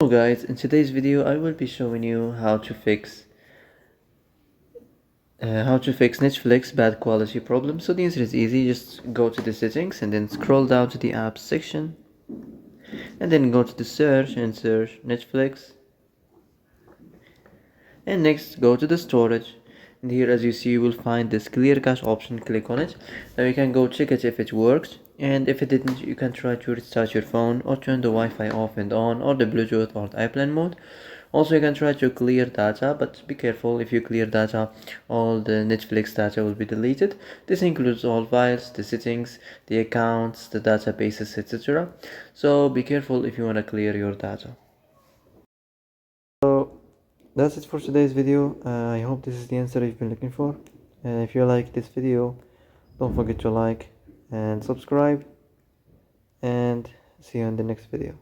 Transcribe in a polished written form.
Hello guys, in today's video I will be showing you how to fix Netflix bad quality problem. So the answer is easy. Just go to the settings and then scroll down to the apps section and then go to the search and search Netflix, and next go to the storage, and here as you see you will find this clear cache option. Click on it. Now you can go check it if it works, and if it didn't you can try to restart your phone or turn the Wi-Fi off and on, or the Bluetooth or the airplane mode. Also you can try to clear data, but be careful. If you clear data, all the Netflix data will be deleted. This includes all files, the settings, the accounts, the databases, etc. So be careful if you want to clear your data. So that's it for today's video. I hope this is the answer you've been looking for. And if you like this video, don't forget to like and subscribe, and see you in the next video.